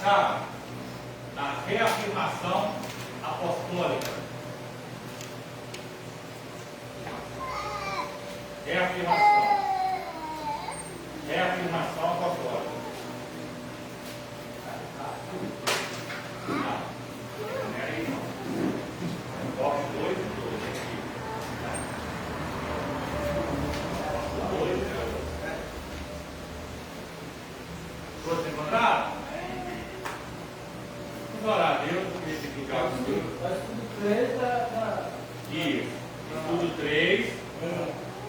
chave da reafirmação apostólica. Reafirmação apostólica. Não. Não é aí não. Toque 2 e 2 aqui. Todos encontraram? Vamos orar a Deus, porque esse aqui já é o Estudo 3 da. Isso. Estudo 3.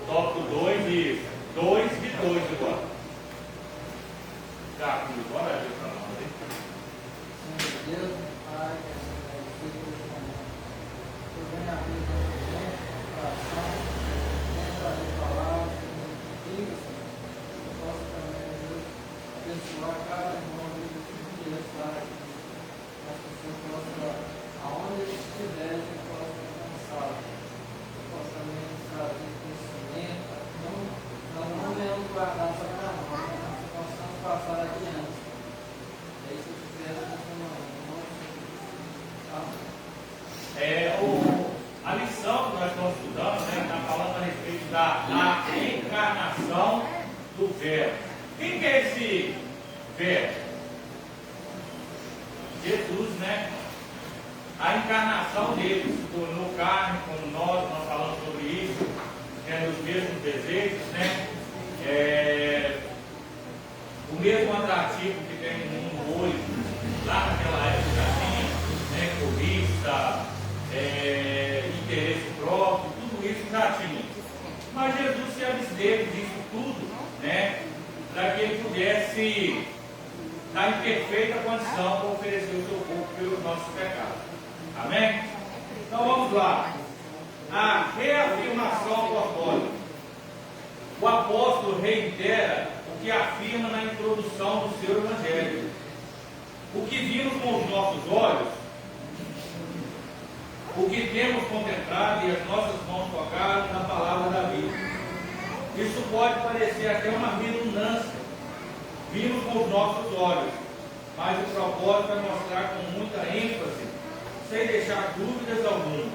Tópico 2, isso. 2 de 2 agora. Tá, filho, bora ver para nós, hein? Senhor Deus, Pai, que é o Filho do Senhor. Tu vem a vida dentro do coração, dentro da palavra, diga, Senhor, que eu possa também, Deus, abençoar cada irmão que está aqui. Mas que o Senhor possa, aonde ele estiver, que possa alcançá-lo. Que possa também trazer conhecimento, não venhamos guardar só para nós, mas que possamos passar adiante. É isso que eu peço nessa manhã. A lição que nós estamos estudando, né, está falando a respeito da encarnação do Verbo. Quem que é esse Verbo? Jesus, né? A encarnação dele se tornou carne, como nós falamos sobre isso, tendo os mesmos desejos, né? O mesmo atrativo que tem no mundo hoje, lá naquela época tinha, né? Cobiça, interesse próprio, tudo isso já tinha. Mas Jesus se absteve disso tudo, né? Para que ele pudesse estar em perfeita condição para oferecer o seu corpo pelos nossos pecados. Amém? Então vamos lá. A reafirmação apostólica. O apóstolo reitera o que afirma na introdução do seu evangelho. O que vimos com os nossos olhos, o que temos contemplado e as nossas mãos tocaram na palavra da vida. Isso pode parecer até uma redundância. Vimos com os nossos olhos, mas o propósito é mostrar com muita ênfase, sem deixar dúvidas alguma,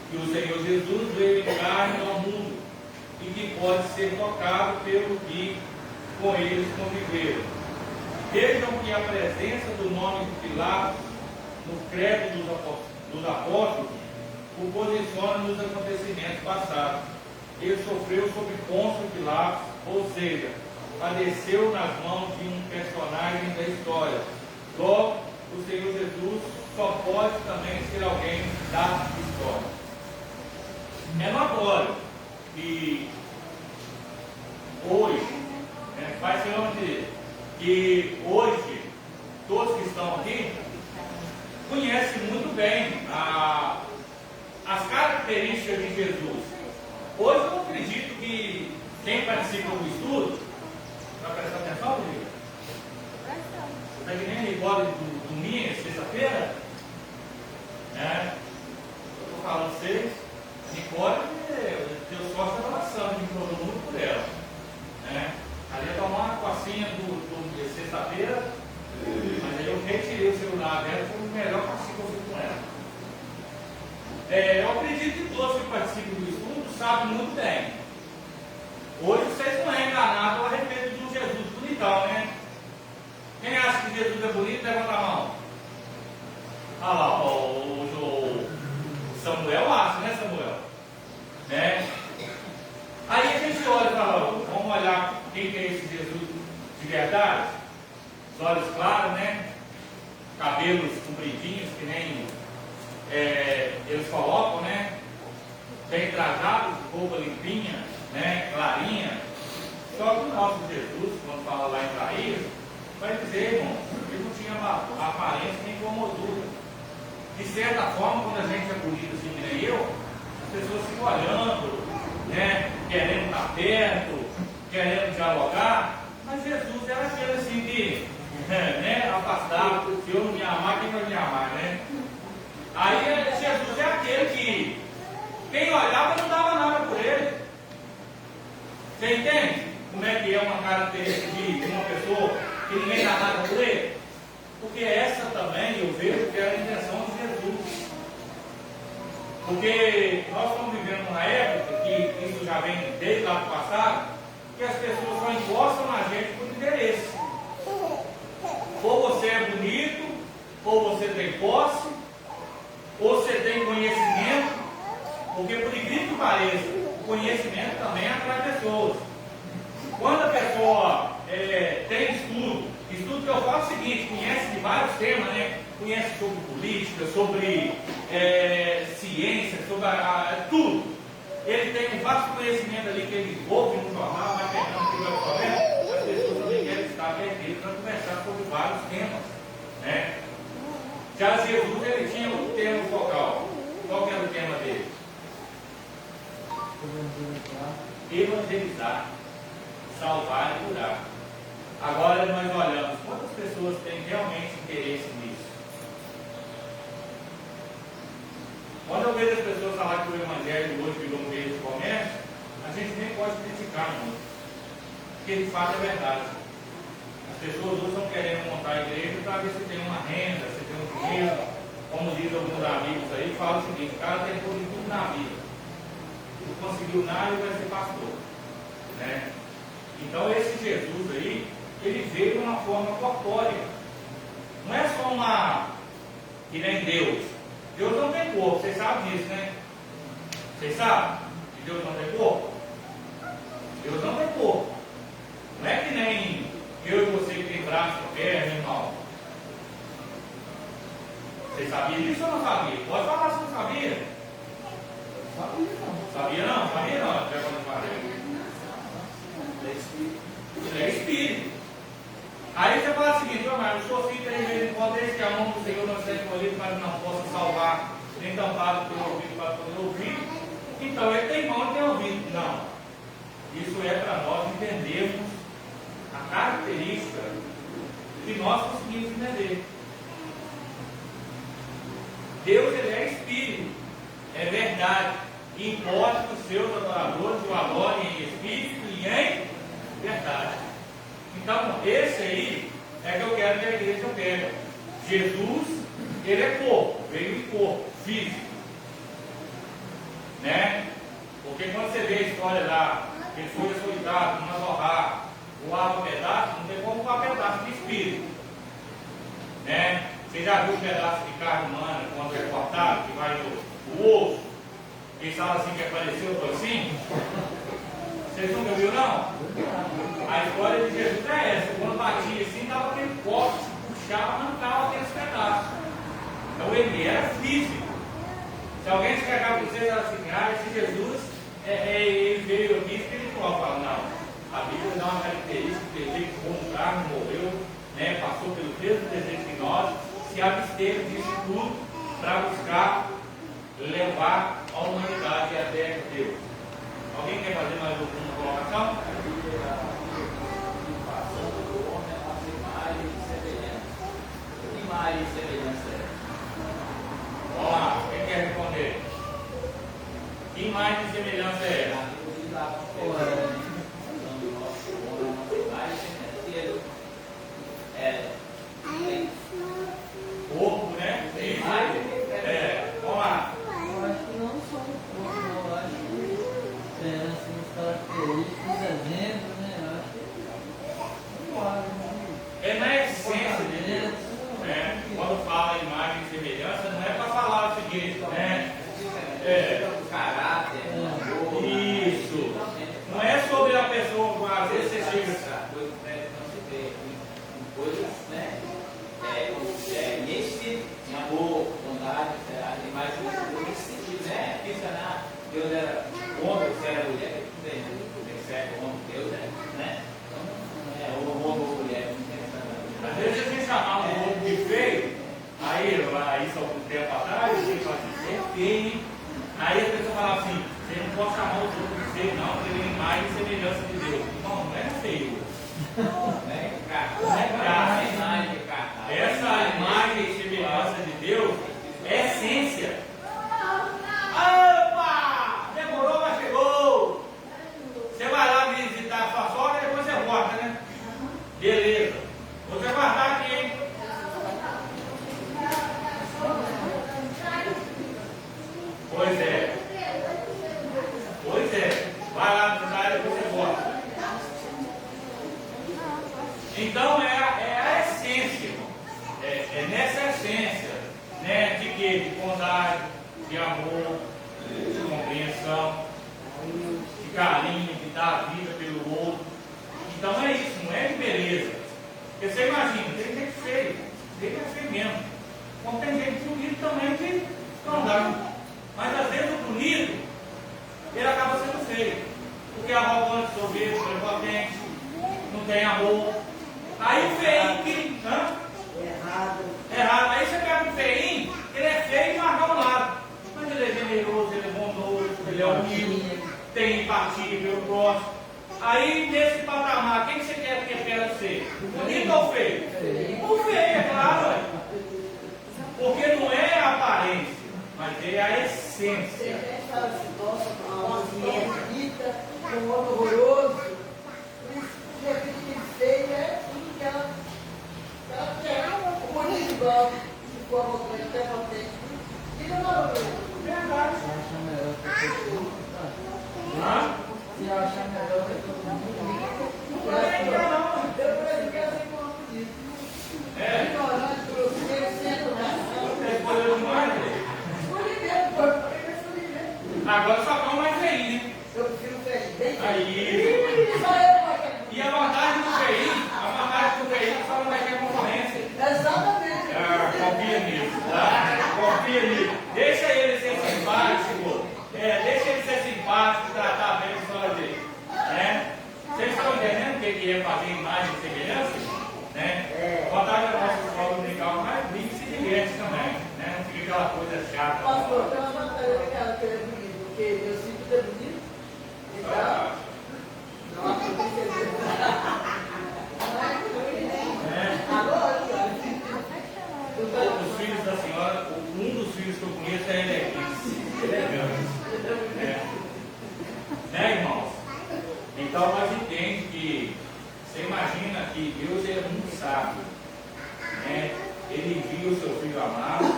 que o Senhor Jesus veio em carne ao mundo e que pode ser tocado pelo que com eles conviveram. Vejam que a presença do nome de Pilatos no credo dos apóstolos o posiciona nos acontecimentos passados. Ele sofreu sob Pôncio Pilatos, ou seja, padeceu nas mãos de um personagem da história. Logo, o Senhor Jesus só pode também ser alguém da história. É notório que hoje, vai ser onde que hoje todos que estão aqui conhecem muito bem as características de Jesus. Hoje eu acredito que quem participa do estudo, para prestar atenção, Rodrigo? Você está que nem embora do domingo, sexta-feira? Eu estou falando vocês, Nicole, Deus gosta da oração de todo mundo por ela. Ali ia tomar uma cocinha de sexta-feira, mas aí eu retirei o celular dela, foi o melhor cocinha que eu fiz com ela. Eu acredito que todos que participam do estudo sabem muito bem. Hoje vocês não é enganado a respeito de um Jesus bonitão, né? Quem acha que Jesus é bonito, levanta a mão. Olha lá, o Samuel acha, né, Samuel? Aí a gente olha e fala, vamos olhar quem que é esse Jesus de verdade? Os olhos claros, né? Cabelos compridinhos, que nem eles colocam, né? Bem tratados, roupa limpinha, né? Clarinha. Só que o nosso Jesus, quando fala lá em Isaías, vai dizer, irmão, que não tinha aparência nem formosura. De certa forma, quando a gente é bonito assim, que nem eu, as pessoas ficam olhando, né? Querendo estar perto, querendo dialogar, mas Jesus era aquele assim que, afastado, se eu não me amar, quem vai me amar, né? Aí Jesus é aquele que quem olhava não dava nada por ele. Você entende como é que é uma característica de uma pessoa que ninguém dá nada por ele? Porque essa também eu vejo que era a intenção de Jesus. Porque nós estamos vivendo uma época, que isso já vem desde lá do passado, que as pessoas só encostam na gente por interesse. Ou você é bonito, ou você tem posse, ou você tem conhecimento, porque por incrível que pareça, o conhecimento também atrai pessoas. Quando a pessoa tem estudo que eu falo o seguinte, conhece de vários temas, né? Conhece sobre política, sobre ciência, sobre tudo. Ele tem um vasto conhecimento ali que ele ouve no jornal, vai pegando aquilo, vai falando, as pessoas também querem estar perto dele para conversar sobre vários temas, né? Já Jesus, ele tinha um tema focal. Qual que era o tema dele? Evangelizar, salvar e curar. Agora nós olhamos, quantas pessoas têm realmente interesse nisso? Quando eu vejo as pessoas falar que o Evangelho hoje virou um meio de comércio, a gente nem pode criticar muito, porque de fato é verdade. As pessoas hoje estão querendo montar a igreja para ver se tem uma renda, se tem um dinheiro. Como diz alguns amigos aí, fala o seguinte: o cara tem tudo na vida, não conseguiu nada e vai ser pastor, né? Então esse Jesus aí, ele veio de uma forma corpórea. Não é só uma, que nem Deus. Deus não tem corpo, vocês sabem disso, né? Vocês sabem que Deus não tem corpo? Deus não tem corpo. Não é que nem eu e você que tem braço, perna, irmão. Vocês sabiam disso ou não sabiam? Pode falar se não sabia. Sabia não? Sabia não? Já quando eu falei. Ele é espírito. Aí você fala o seguinte: mas eu sou filho de vez em quando, desde que a mão do Senhor não seja escolhida para que não possa salvar, nem tampado pelo ouvido para poder ouvir. Então ele tem mão e tem ouvido. Não. Isso é para nós entendermos a característica que nós conseguimos entender. Deus, ele é espírito, é verdade. E importa que os seus adoradores o adorem em espírito e em verdade. Então, esse aí é que eu quero que a igreja pegue. Jesus, ele é corpo, veio em corpo, físico. Né? Porque quando você vê a história lá, ele foi açoitado, numa zorra, voava pedaço, não tem como voar pedaço de espírito. Né? Você já viu um pedaço de carne humana quando é cortado, que vai no osso? Quem sabe assim que apareceu o tocinho? Vocês nunca viram, não? A história de Jesus é essa: quando batia assim, dava aquele corte, puxava, arrancava aqueles pedaços. Então ele era físico. Se alguém chegar para vocês e falar assim: esse Jesus, ele veio aqui espiritual, fala: não, a Bíblia dá uma característica que ele veio como carne, morreu, né, passou pelo mesmo desejo que nós, se absteve disso tudo para buscar levar a humanidade até Deus. Alguém quer fazer mais alguma colocação? Imagem e semelhança é. Vamos lá, quem quer responder? Que imagem e semelhança é? Corpo, né? Vamos lá. Eu acho que não só o corpo, eu acho que assim, as características, os exemplos, né? Eu acho que É na essência de Deus. Né? Quando fala imagem e semelhança, não é para falar o seguinte, né? Caráter, Isso. Não é sobre a pessoa, às vezes você chega. coisas, né? Nesse amor, bondade, mas nesse sentido, né? Fica Deus era homem, você era mulher, tudo bem, né? Certo, homem, Deus, né? Então, o homem ou mulher, não tem essa. Às vezes você chamar um outro de feio, aí só um tempo atrás, você fala assim: você é feio, hein? Aí a pessoa fala assim: você não pode chamar os outros de feio, não, porque ele é imagem e semelhança de Deus. Não é feio. Essa imagem e semelhança de Deus é essência. Opa! Demorou, mas chegou. Você vai lá visitar a sua sogra e depois você volta, né? Beleza. Vou te guardar aqui, hein? quê? De bondade, de amor, de compreensão, de carinho, de dar a vida pelo outro. Então é isso, não é de beleza. Porque você imagina, tem gente feio, tem gente feio mesmo. Como tem gente bonita também que não dá. Mas às vezes o bonito, ele acaba sendo feio. Porque é arrogante, soberbo, prepotente, não tem amor. Aí o feinho que. Errado. Aí você pega um feinho, ele é feio e marca um lado. Mas ele é generoso, ele é bondoso, ele é humilde, tem empatia pelo próximo. Aí nesse patamar, quem você quer que espera ser? Bonito ou feio? O feio, é claro. Ué. Porque não é a aparência, mas é a essência. Tem gente que fala assim, nossa, uma mulher bonita, um homem horroroso. Porque aquele feio é tudo que ela quer. O bonito igual, se for uma coisa até potente. E não é verdade. Você acha melhor que todo mundo? Se acha melhor que todo mundo? Não vai entrar não. Eu prefiro assim como bonito. É. Ignorante, grosseiro, sem educação. É coisa demais, né? Agora só cão mais feio, né? Eu prefiro feio, bem feio. Aí. Só eu E a vantagem do feio é que só não vai ter concorrência. Exatamente. Confia nisso, tá? Confia nisso. Deixa ele ser simpático. Deixa ele ser simpático, tratar bem a história dele. Né? Vocês estão entendendo o que é fazer imagem e semelhança? Né? A vantagem da nossa escola dominical, mas brinca e se diverte também. Né? Não fica aquela coisa chata. Pastor, tem uma vantagem daquela que é bonito, porque meu filho é bonito. Então, não aconteceu. Os filhos da senhora, um dos filhos que eu conheço é elegante. Né, irmãos? Então nós entendemos que você imagina que Deus é muito sábio. Né? Ele envia o seu filho amado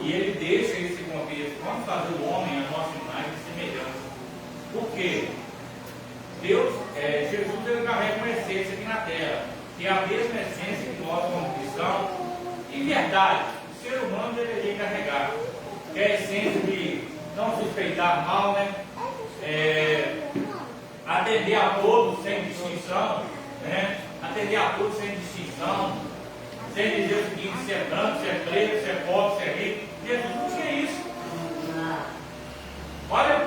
e ele deixa esse contexto. Vamos fazer o homem a nossa imagem e semelhança. Por quê? Jesus ele carrega uma essência aqui na terra, que é a mesma essência que nós como cristãos, em verdade, o ser humano deveria carregar, que é a essência de não suspeitar mal, né? Atender a todos sem distinção, né? Atender a todos sem distinção, sem dizer o seguinte, se é branco, se é preto, se é pobre, se é rico. Jesus não tinha isso. Olha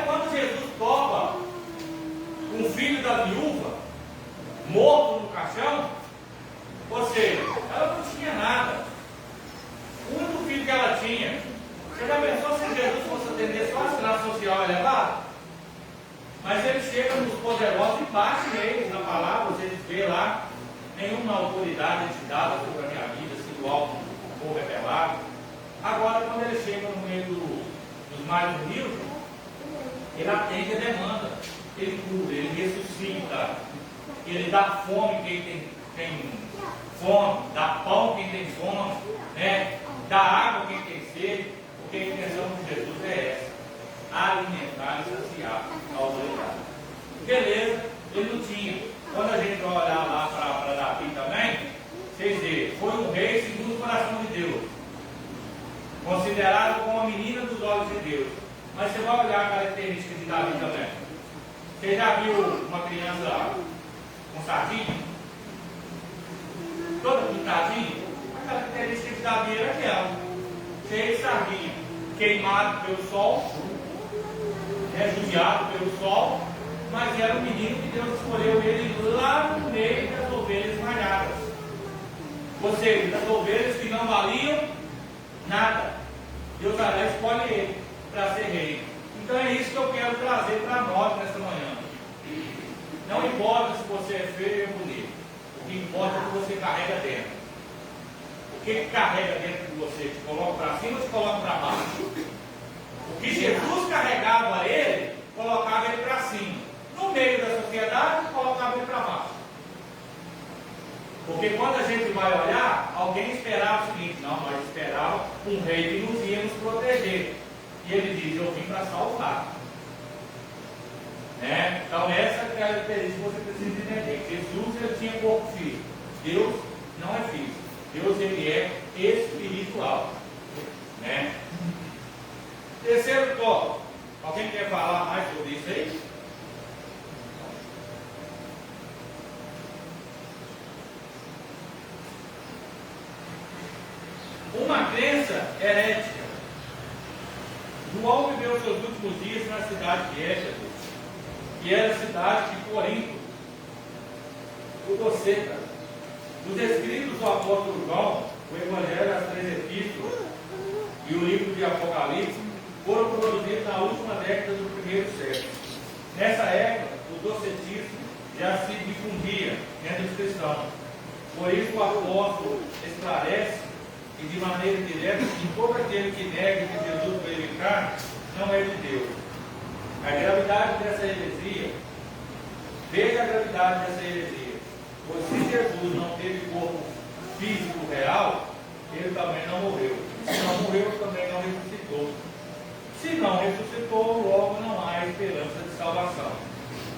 quando Jesus topa um filho da viúva, morto no caixão, ou seja, ela não tinha nada. O único filho que ela tinha, você já pensou se Jesus fosse atender só a classe social elevada? Mas ele chega nos poderosos e bate neles na palavra, vocês vê lá, nenhuma autoridade é te dada sobre a minha vida, se do alto for revelado. Agora, quando ele chega no meio dos mais humildes, ele atende a demanda, ele cura, ele ressuscita, ele dá fome quem tem fome, dá pão quem tem fome, né? Dá água quem tem sede, porque a intenção de Jesus é essa: alimentar e saciar a autoridade. Beleza, ele não tinha. Quando a gente vai olhar lá para Davi também, vocês veem, foi um rei segundo o coração de Deus, considerado como a menina dos olhos de Deus. Mas você vai olhar a característica de Davi também. Você já viu uma criança com sardinha? Toda pintadinha? A característica de Davi era aquela: cheio de sardinha, queimado pelo sol, judiado pelo sol, mas era um menino que Deus escolheu ele lá no meio das ovelhas malhadas. Ou seja, das ovelhas que não valiam nada. Deus escolhe ele para ser rei. Então é isso que eu quero trazer para nós nessa manhã. Não importa se você é feio ou bonito, o que importa é o que você carrega dentro. O que carrega dentro de você? Te coloca para cima ou te coloca para baixo? O que Jesus carregava ele, colocava ele para cima. No meio da sociedade, colocava ele para baixo. Porque quando a gente vai olhar, alguém esperava o seguinte: não, nós esperávamos um rei que nos ia nos proteger. E ele diz: eu vim para salvar. Então essa característica que você precisa entender. Jesus ele tinha corpo físico. Deus não é físico. Deus ele é espiritual. Né? Terceiro tópico. Alguém quer falar mais sobre isso aí? Uma crença herética. João viveu seus últimos dias na cidade de Éfeso, que era a cidade de Corinto, seca. Os escritos do apóstolo João, o Evangelho, as 3 epístolas e o livro de Apocalipse foram produzidos na última década do primeiro século. Nessa época, o docetismo já se difundia entre os cristãos. Por isso, o apóstolo esclarece e de maneira direta que todo aquele que nega que Jesus veio em carne não é de Deus. A gravidade dessa heresia, veja a gravidade dessa heresia. Pois se Jesus não teve corpo físico real, ele também não morreu. Se não morreu, também não ressuscitou. Se não ressuscitou, logo não há esperança de salvação.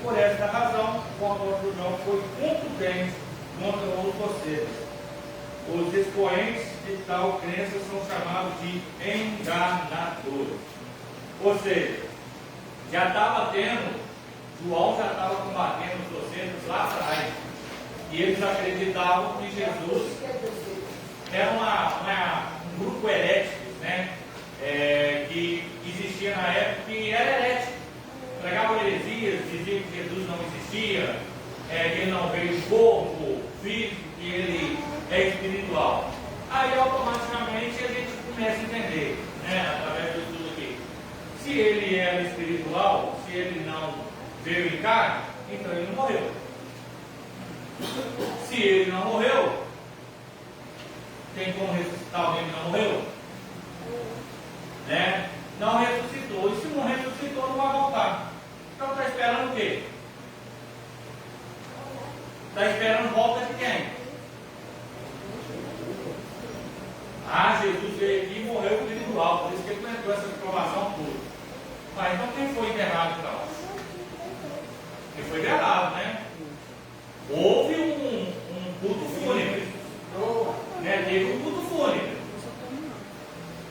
Por esta razão, o apóstolo João foi contundente contra os docetas. Os expoentes de tal crença são chamados de enganadores. Ou seja, já estava tendo, João já estava combatendo os docetas lá atrás. E eles acreditavam que Jesus era um grupo herético, né? Que existia na época, que era herético. Pregavam heresias, diziam que Jesus não existia, que ele não veio do corpo físico, que ele é espiritual. Aí automaticamente a gente começa a entender, né, através do estudo aqui. Se ele era espiritual, se ele não veio em carne, então ele não morreu. Se ele não morreu, tem como ressuscitar alguém que não morreu? Né? Não ressuscitou. E se não ressuscitou, não vai voltar. Então está esperando o quê? Está esperando volta de quem? Ah, Jesus veio aqui e morreu espiritual. Por isso que ele entrou essa provação toda. Mas então quem foi enterrado então? Quem foi enterrado, né? Houve um culto fúnebre. Né? Teve um culto fúnebre.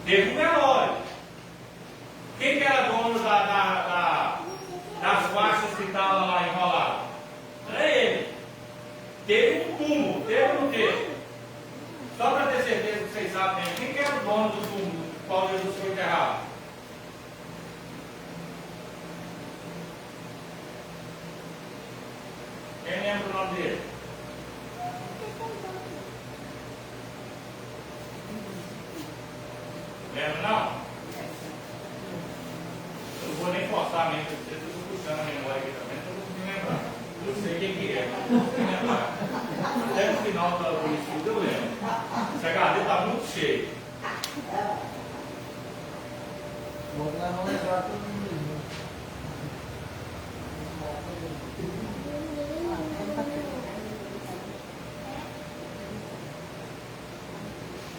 Teve um velório. Quem que era dono das faixas que estavam lá enroladas? Era ele. Teve um túmulo. Teve ou não teve? Só para ter certeza que vocês sabem, quem que era o dono do túmulo do qual Jesus foi enterrado? Quem lembra o nome dele? Lembra não? Eu não vou nem forçar mesmo, eu estou puxando a memória aqui também, então eu não consigo lembrar. Eu sei quem que é, mas não consigo lembrar. Até no final do estudo eu lembro. Esse HD está muito cheio. Vamos lembrar todo mundo.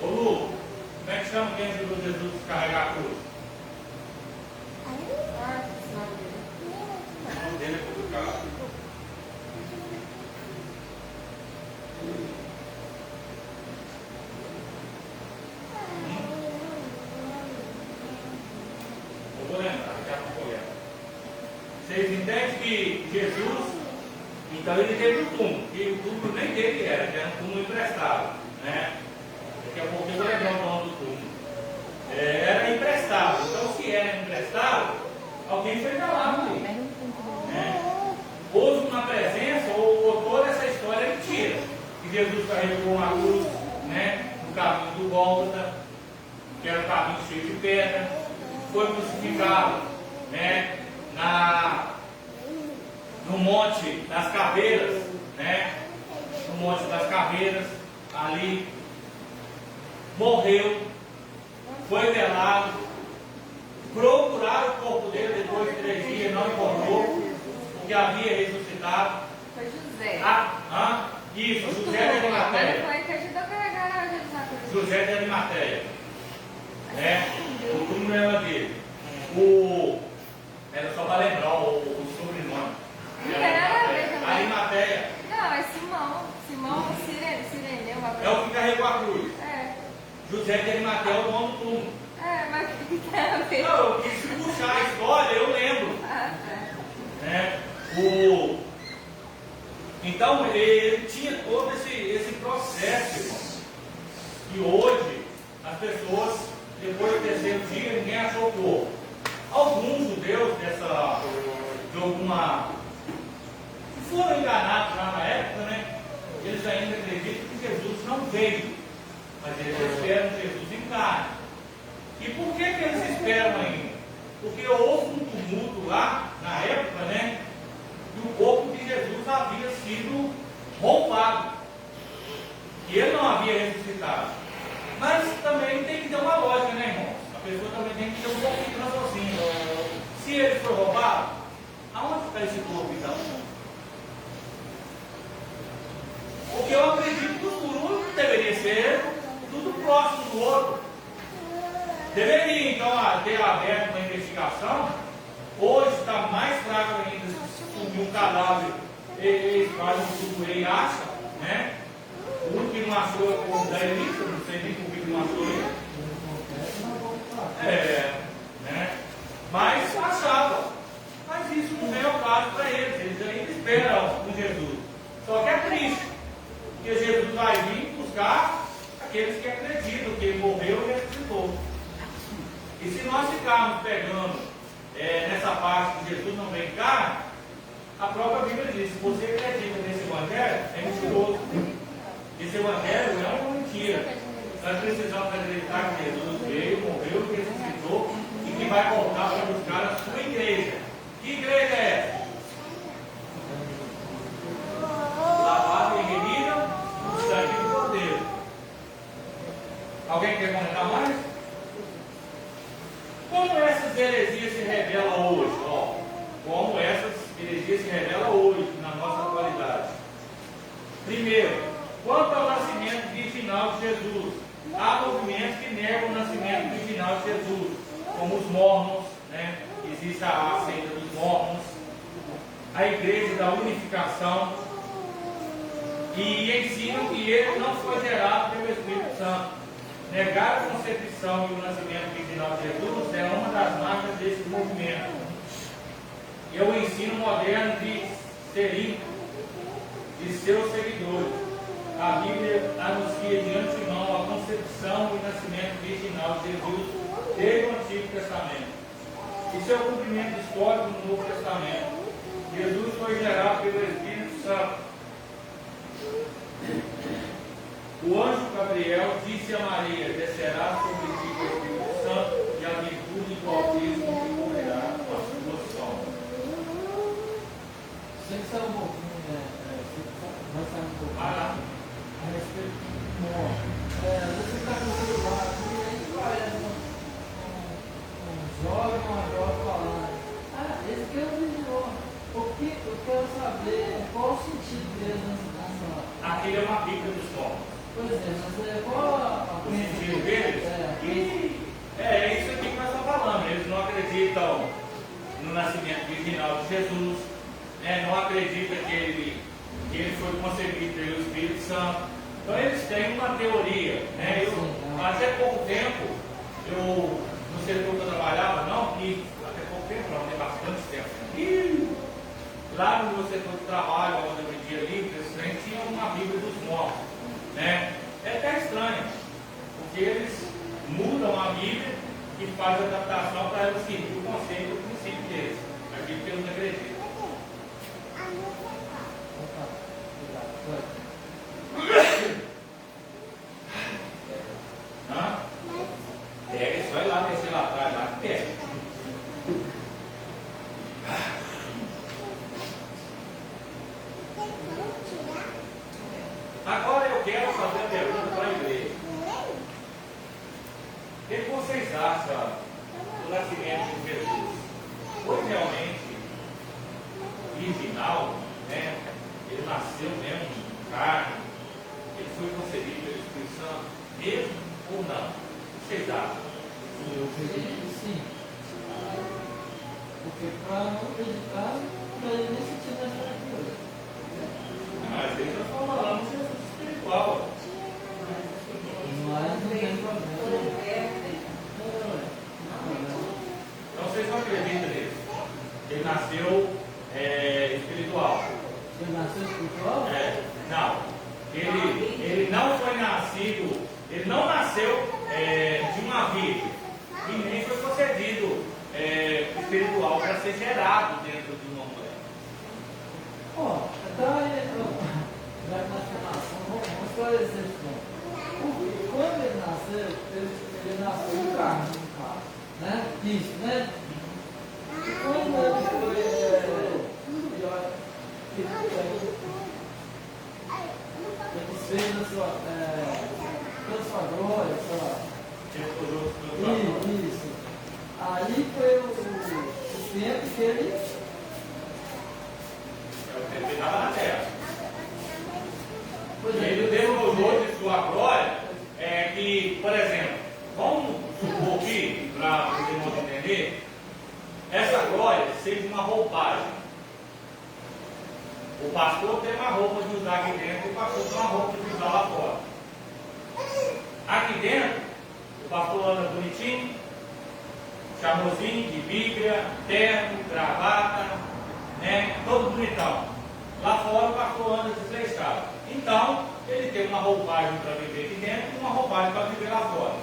Ô Lu, como é que chama quem ajudou Jesus a carregar a cruz? O nome dele é complicado. Eu vou lembrar, daqui a pouco eu lembro. Vocês entendem que Jesus, então ele teve um túmulo, que o túmulo nem dele era um túmulo emprestado, né? Daqui a pouco eu vou lembrar o nome do túmulo. Era emprestado, então se era emprestado, alguém foi calado ali. Né? Houve uma presença, ou toda essa história é mentira. Que Jesus carregou uma cruz, né, no caminho do Gólgota, que era um caminho cheio de pedra, foi crucificado, né, no Monte das Caveiras, né, no Monte das Caveiras, ali, morreu, foi velado, procuraram o corpo dele depois de 3 dias, não encontrou, porque havia ressuscitado. Foi José. Isso, José de Arimateia. Foi que ajudou a carregar Jesus na cruz. José de Arimateia. Né? O túmulo era dele. Era só para lembrar o sobrenome. Não tem nada a ver também. Arimateia. Não, é Simão. Simão Sireneu. É o que carregou a cruz. É. José de Arimateia é o dono do túmulo. Mas o que tem a ver? Não, eu quis puxar a história, eu lembro. Ah, tá. Né? Então, ele tinha todo esse processo, irmão. E hoje, as pessoas, depois do terceiro dia, ninguém achou pouco. Alguns judeus foram enganados lá na época, né? Eles ainda acreditam que Jesus não veio, mas eles esperam Jesus em carne. E por que eles esperam ainda? Porque houve um tumulto lá, na época, né? E o corpo de Jesus havia sido roubado. E ele não havia ressuscitado. Mas também tem que ter uma lógica, né, irmãos? A pessoa também tem que ter um pouquinho de raciocínio. Se ele foi roubado, aonde está esse corpo então? Porque eu acredito que o futuro deveria ser tudo próximo do outro. Deveria então ter aberto uma investigação. Hoje está mais fraco ainda se subir um cadáver. Eles fazem um tudo e acham, né? O único que não achou é o da Elisa, não sei nem por que não achou ele. Né? Mas achava. Mas isso não é o caso para eles. Eles ainda esperam com Jesus. Só que é triste, porque Jesus vai vir buscar aqueles que acreditam que ele morreu e ressuscitou. E se nós ficarmos pegando nessa parte que Jesus não vem cá, a própria Bíblia diz: se você acredita nesse evangelho, é mentiroso. Esse evangelho é uma mentira. Nós precisamos acreditar que Jesus veio, morreu, ressuscitou e que vai voltar para buscar a sua igreja. Que igreja é essa? Lavada e remida no sangue do Cordeiro. Alguém quer comentar mais? Como essas heresias se revelam hoje? Como essas heresias se revelam hoje, na nossa atualidade? Primeiro, quanto ao nascimento virginal de Jesus, há movimentos que negam o nascimento virginal de Jesus, como os mormons, né? Existe a seita dos mormons, a igreja da unificação, e ensinam que ele não foi gerado pelo Espírito Santo. Negar a concepção e o nascimento virginal de Jesus é uma das marcas desse movimento. E é o ensino moderno de Serim e seus seguidores. A Bíblia anuncia de antemão a concepção e o nascimento virginal de Jesus desde o Antigo Testamento. Isso é o cumprimento histórico do Novo Testamento. Jesus foi gerado pelo Espírito Santo. O anjo Gabriel disse a Maria: descerá sobre ti o Espírito Santo e a virtude do Altíssimo te cobrirá com a sua sombra. Sem sair um pouquinho, vai sair um pouquinho a respeito do morte. Você está com o celular aqui e aí parece um jovem, uma jovem falando: esse que é o vídeo. O que eu quero saber qual o sentido dele nessa. Aquele é uma Bíblia dos povos. Pois é, mas qual O sentido deles? É isso aqui que nós estamos falando. Eles não acreditam no nascimento virginal de Jesus, né? Não acreditam que ele foi concebido pelo Espírito Santo. Então eles têm uma teoria, né? Até pouco tempo, no setor que eu trabalhava, até pouco tempo não, tem bastante tempo. Lá no meu setor de trabalho, onde eu vendia livros, eles tinham uma Bíblia dos mortos, né? É até estranho, porque eles mudam a Bíblia e fazem adaptação para eles seguir o conceito do princípio deles, aquilo que eles não acreditam. Pega, vai lá descer lá atrás, lá que pega. Agora eu quero fazer a pergunta para a igreja. O que vocês acham do nascimento de Jesus? Foi realmente virginal, né? Ele nasceu mesmo de carne? Ele foi concebido pelo Espírito Santo mesmo ou não? O que vocês acham? Eu acredito que sim. Porque para não acreditar, para ele nem sentir nessa coisa. Mas eles estão falando de Jesus espiritual. Mas não tem problema. nasceu de uma virgem e nem foi concedido espiritual para ser gerado dentro de uma mulher. Ó, então, já que nós nascemos, vamos esclarecer isso. Porque quando ele nasceu, ele nasceu em carne, no caso, né? Isso, né? E quando ele foi, ele fez a sua, toda a sua glória, isso. Aí foi o tempo que ele estava na terra. Pois é, Ele desejou de sua glória que, por exemplo, vamos supor que, para os irmãos entender, essa glória seja uma roupagem. O pastor tem uma roupa de usar aqui dentro e o pastor tem uma roupa de usar lá fora. Aqui dentro, o pastor anda bonitinho, charmosinho, de bíblia, terno, gravata, né? Todo bonitão. Lá fora o pastor anda desleixado. Então, ele tem uma roupagem para viver aqui dentro e uma roupagem para viver lá fora.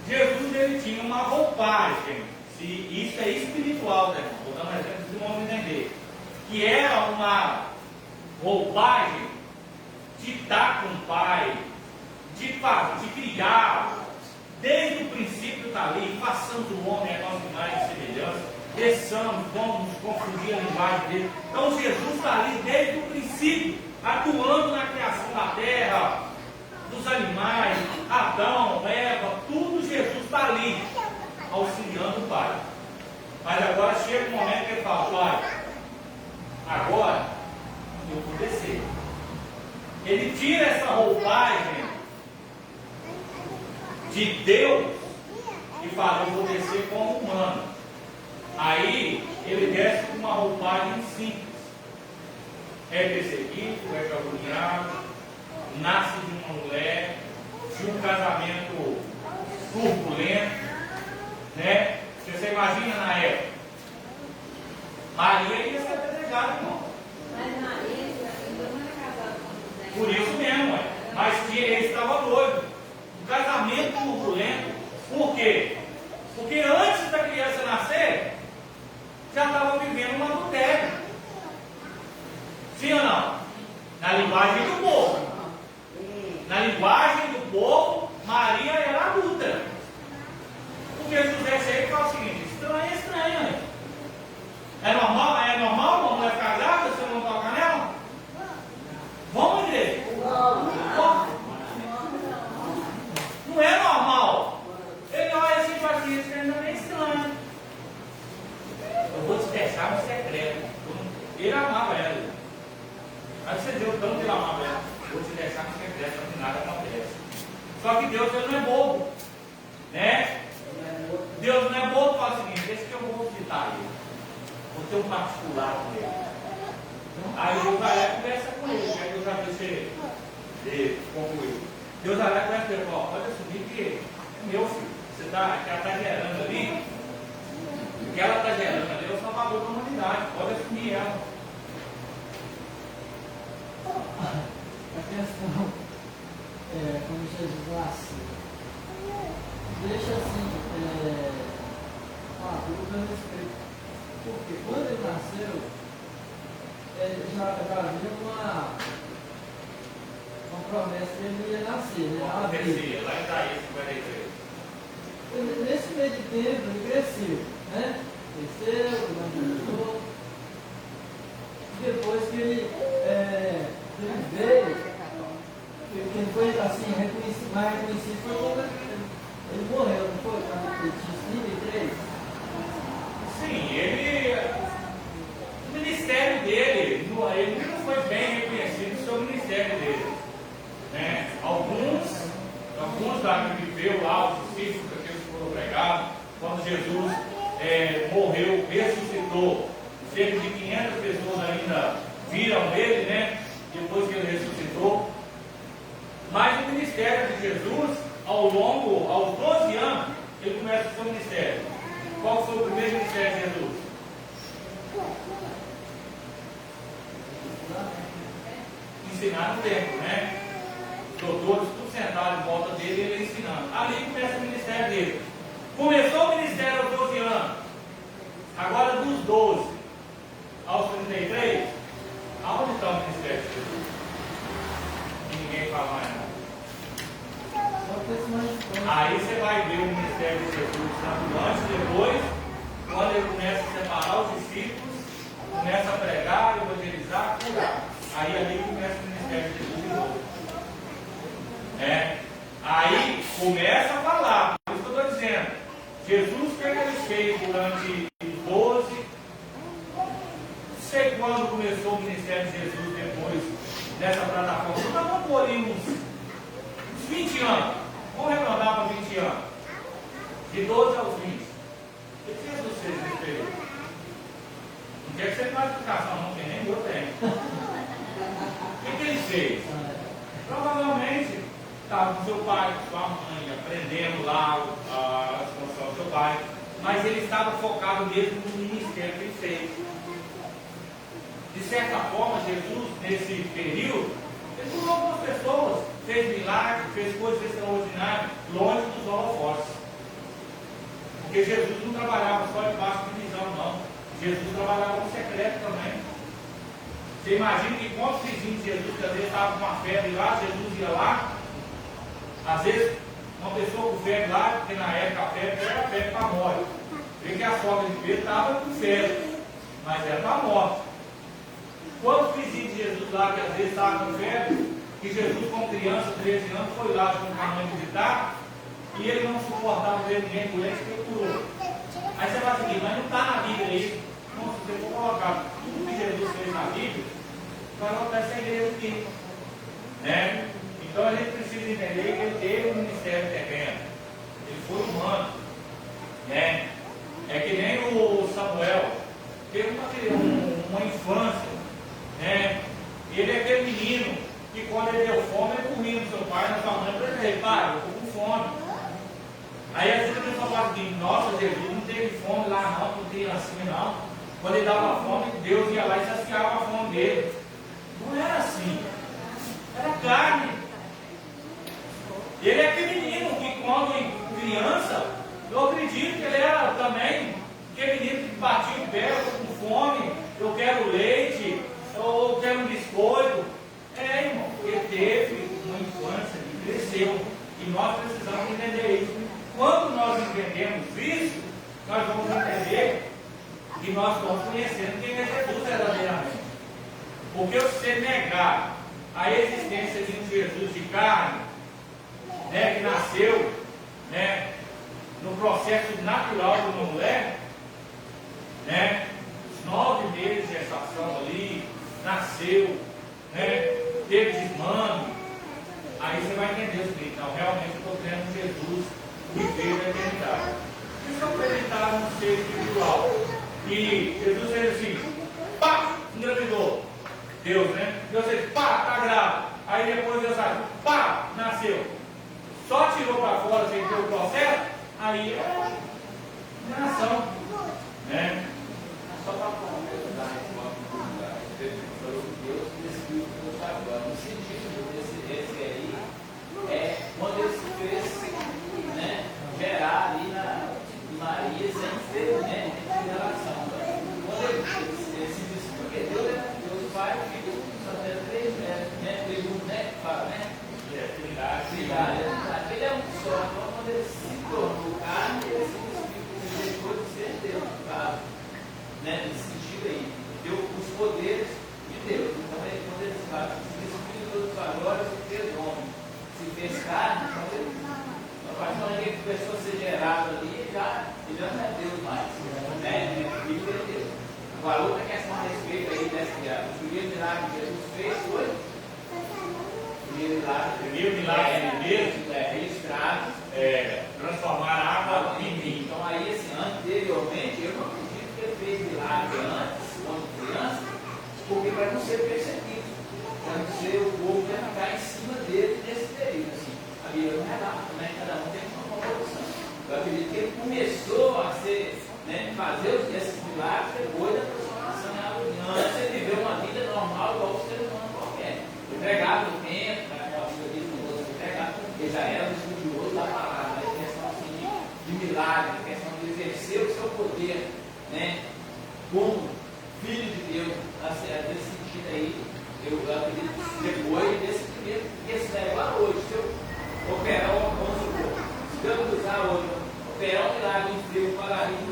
Jesus, ele tinha uma roupagem. Se isso é espiritual, né? Vou dar um exemplo para vocês entender. Que era uma roupagem de estar com o Pai, de criar. Desde o princípio está ali, façamos o homem a nossa imagem e semelhança, desçamos, vamos confundir a linguagem dele. Então Jesus está ali desde o princípio, atuando na criação da terra, dos animais, Adão, Eva, tudo Jesus está ali, auxiliando o Pai. Mas agora chega um momento que ele fala, Pai, agora eu vou descer. Ele tira essa roupagem de Deus e fala, eu vou descer como humano. Aí ele desce com uma roupagem simples. É perseguido, é caluniado, nasce de uma mulher, de um casamento turbulento, né? Você imagina na época, Maria ia ser apedrejada, irmão. Mas Maria ainda não era casada com José. Por isso mesmo, mas ele estava doido. Um casamento turbulento. Por quê? Porque antes da criança nascer, já estava vivendo um adultério. Sim ou não? Na linguagem do povo. Na linguagem do povo, Maria era adulta. Porque José chega e fala o seguinte: estranho, estranho. É normal uma mulher ficar grávida, você não toca nela? Vamos ver. Não é normal. Ele olha assim e fala assim, isso ainda é estranho. Eu vou te deixar no secreto. Ele amava ela. Aí você deu tanto que ele amava ela. Vou te deixar no secreto para que nada acontece. Só que Deus, ele não é bobo. Né? Deus não é bobo, fala o seguinte, deixa que eu vou visitar ele. Vou ter um particular com ele. Aí Deus vai lá e conversa com ele. Aí Deus já deixa ele concluir. Deus vai lá e conversa com ele. Pode assumir que é meu filho. Você tá, que ela está gerando ali. O que ela está gerando ali é o salvador da humanidade. Pode assumir ela. A questão é quando Jesus nasceu. Deixa assim, uma dúvida a respeito. Porque quando ele nasceu, ele já havia uma promessa que ele ia nascer, ele ia Crescia, lá em Isaías 53. Nesse meio de tempo ele cresceu, né? Cresceu, evangelizou. Depois que ele veio, que ele foi assim, mais reconhecido foi quando ele morreu, não foi? Quando ele tinha 33. Sim, o ministério dele, ele não foi bem reconhecido o seu ministério dele. Né? Alguns da que viveu lá, os discípulos, aqueles que foram pregados, quando Jesus morreu, ressuscitou, cerca de 500 pessoas ainda viram ele, né? Depois que ele ressuscitou. Mas o ministério de Jesus, aos 12 anos, ele começa o seu ministério. Qual foi o primeiro ministério de Jesus? Ensinar no templo, né? Os doutores, tudo sentados em volta dele e ele ensinando. Ali começa o ministério dele. Começou o ministério aos 12 anos. Agora dos 12 aos 33, aonde está o ministério de Jesus? E ninguém fala mais nada. Aí você vai ver o ministério de Jesus tanto antes e depois, quando ele começa a separar os discípulos, começa a pregar, evangelizar, curar. Aí ali começa o ministério de Jesus de novo. Aí começa a falar, por isso que eu estou dizendo. Jesus, o que ele fez durante os 12, não sei quando começou o ministério de Jesus depois dessa plataforma. Então vamos pôr ali uns 20 anos. Vamos arredondar para 20 anos. De 12 aos 20. O que Jesus fez nesse período? Não quer que você tenha uma explicação, não tem nem eu tenho. O que ele fez? Provavelmente estava com seu pai, com sua mãe, aprendendo lá a função do seu pai, mas ele estava focado mesmo no ministério que ele fez. De certa forma, Jesus, nesse período, ele curou algumas pessoas, fez milagres, fez coisas extraordinárias, longe dos holofotes. Porque Jesus não trabalhava só debaixo de visão, não. Jesus trabalhava no secreto também. Você imagina que quantos vizinhos de Jesus, que às vezes estavam com uma febre lá, Jesus ia lá. Às vezes, uma pessoa com febre lá, porque na época a febre era febre para a morte. Vê que a sogra de Pedro estava com febre, mas era para a morte. Quantos vizinhos de Jesus lá, que às vezes estavam com febre, que Jesus, com criança, 13 anos, foi lá junto com a mãe visitar, e ele não suportava ver ninguém doente, que ele curou. Aí você vai seguir, mas não está na Bíblia isso. Não, se você for colocar tudo que Jesus fez na Bíblia, vai botar essa igreja aqui. Né? Então a gente precisa entender que ele teve um ministério terreno. Ele foi humano. Né? É que nem o Samuel teve uma infância. Né? Ele é aquele menino que quando ele deu fome, ele comia no seu pai, na sua mãe, para ele, pai, eu estou com fome. Aí às vezes a pessoa fala assim, nossa, Jesus não teve fome lá não, não tinha assim não. Quando ele dava fome, Deus ia lá e saciava a fome dele. Não era assim. Era carne. Ele é aquele menino que quando criança, eu acredito que ele era também aquele menino que batia o pé, eu estou com fome, eu quero leite, eu quero um biscoito. Irmão, ele teve uma infância que cresceu. E nós precisamos entender isso. Quando nós entendemos isso, nós vamos entender que nós estamos conhecendo quem é Jesus verdadeiramente. Porque se você negar a existência de um Jesus de carne, né, que nasceu, né, no processo natural de uma mulher, né, os 9 meses de gestação ali, nasceu, né, teve desmame, aí você vai entender o seguinte, não, realmente eu estou tendo Jesus que veio da eternidade. E se eu acreditar num ser espiritual, e Jesus fez assim, pá, engravidou, Deus, né? Deus fez, pá, está grávida. Aí depois Deus sai, pá, nasceu. Só tirou para fora sem ter o processo, aí é nação, né? Só para completar Deus descreve o agora. No sentido desse aí, é quando ele se fez, né, gerar ali na Maria sem ter, né, relação. Quando ele se disse, porque Deus é Deus Pai, Filho, só tem 3 metros, né, tributo, né, fala, né? Trindade. Ele é um só. Então, quando ele se tornou carne, ele se deixou de ser Deus, tá? Né, nesse sentido aí, deu os poderes de Deus. Então, quando ele fala, se Espírito dos valores, se fez homem, se fez carne, então ele, a partir do momento que começou a ser gerado ali, ele já não é Deus mais, né? Ele é filho de Deus. Agora, outra questão a respeito aí dessa guerra, o primeiro milagre que Jesus fez foi o primeiro milagre mesmo, registrado, transformar a água em vinho. então aí, assim, anteriormente, eu não acredito que ele fez milagre antes, quando criança, porque para não ser perseguido, para não ser o povo ia ficar em cima dele nesse período, assim. A Bíblia não relata, né? Cada um tem uma proporção. Eu acredito que ele começou a ser, né, fazer esses milagres depois da transformação em água vinho. Antes ele viveu uma vida normal, igual o ser humano qualquer. Foi pregado no templo, naquela vida ali, não foi pregado no milagre, a questão de exercer o seu poder, né? Como filho de Deus, nesse sentido aí, eu acredito que depois desse primeiro, esse negócio hoje, se eu operar, vamos supor, se Deus usar hoje, operar um milagre, um frio, paralítico,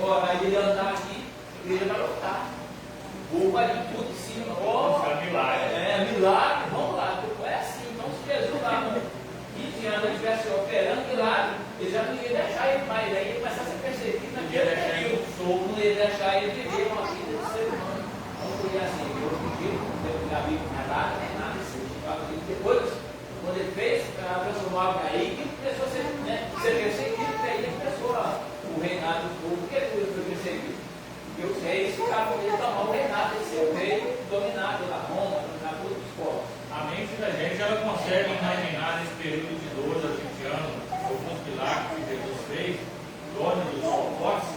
orar e ele andar aqui, a igreja vai lotar. Ou vai de tudo em cima, milagre, vamos lá, é assim. Então, se Jesus lá com 20 anos ele estivesse operando milagre, ele já não ia deixar ele mais, aí ele começasse a perseguir naquele período, não ia deixar ele viver uma vida de ser humano. Não podia assim, eu pedi, a Bíblia não é nada, nem nada assim. Depois, quando ele fez, transformava aí, que pessoa ser perseguido, que aí começou o reinado do povo, que ele foi perseguido. E os reis ficaram com ele tomar o reinado de ser o rei dominado pela Roma, dominar todos os povos. A mente da gente ela consegue imaginar nesse período de 12 a 20 anos alguns milagres que Jesus fez, dono dos holofotes,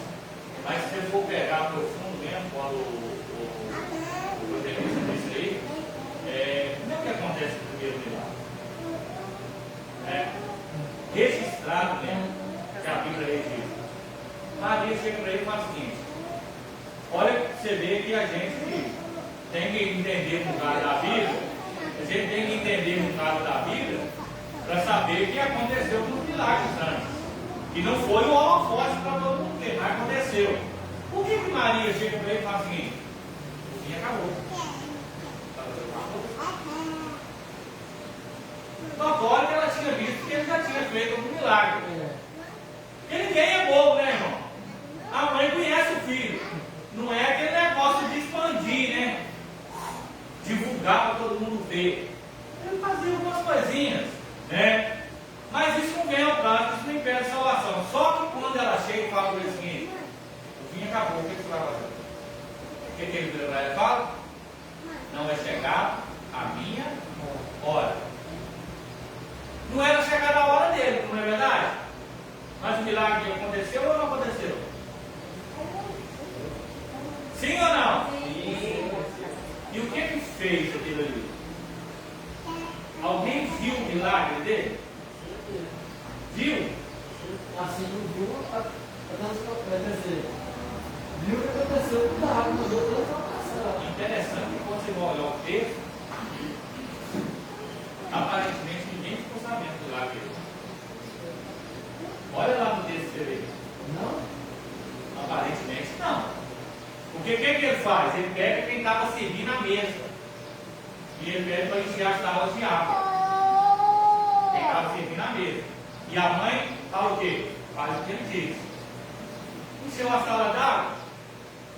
mas se você for pegar profundo mesmo, quando o evangelista disse aí, como é que acontece o primeiro milagre? Registrado mesmo, que a Bíblia registra. Maria chega para ele e fala o seguinte: olha, você vê que a gente tem que entender um bocado da Bíblia, para saber o que aconteceu com os milagres antes. E não foi o holofote para todo mundo ver, mas aconteceu. Por que Maria chega para ele e fala o seguinte: o vinho acabou. Notório que ela tinha visto que ele já tinha feito algum milagre. E ninguém é bobo, né, irmão? A mãe conhece o filho. Não é aquele negócio de expandir, né? Divulgar para todo mundo ver. Ele fazia algumas coisinhas, né? Mas isso não vem ao caso, isso não impede a salvação. Só que quando ela chega e fala para ele o seguinte: o vinho acabou, o que você vai fazer? O que ele vira para ela e fala? Não vai chegar a minha hora. Não era chegada a hora dele, não é verdade? Mas o milagre aconteceu ou não aconteceu? Sim ou não? Sim. E o que ele fez aquilo ali? Alguém viu o milagre dele? Viu? Assim, não viu acontecer. Viu o que aconteceu com a água, mas outra transformação. Interessante que quando você vai olhar o texto, aparentemente ninguém ficou sabendo do milagre dele. Olha lá no texto que você vê. Não? Aparentemente não. Porque o que ele faz? Ele pega quem estava servindo a mesa. E ele pede para encher as talas de água. Quem estava servindo a mesa. E a mãe fala o quê? Faz o que ele diz. Encheu as talas d'água?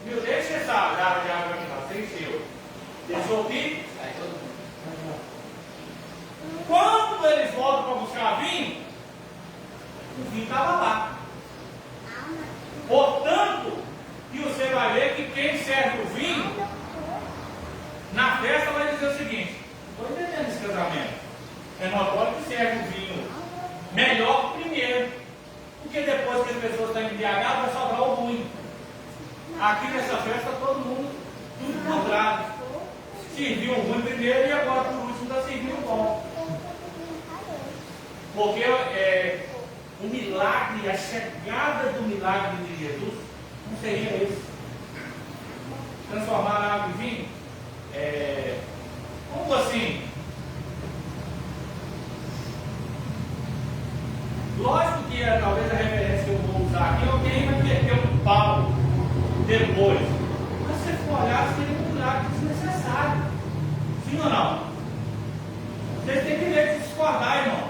Meu, deixa essa água de água aqui lá. Você encheu. Deixou aqui? Sai todo mundo. Quando eles voltam para buscar vinho, o vinho estava lá. Portanto, e você vai ver que quem serve o vinho, na festa vai dizer o seguinte: estou entendendo esse casamento. É notório que serve o vinho melhor primeiro, porque depois que as pessoas estão embriagadas vai sobrar o ruim. Aqui nessa festa todo mundo, tudo contrário. Serviu o ruim primeiro e agora por último está servindo o bom. Porque o milagre, a chegada do milagre de Jesus não seria esse. Transformar a água em vinho? Como assim? Lógico que talvez a referência que eu vou usar aqui, alguém vai meter um pau depois. Mas se você for olhar, seria um milagre desnecessário. Sim ou não? Vocês têm direito de discordar, irmão.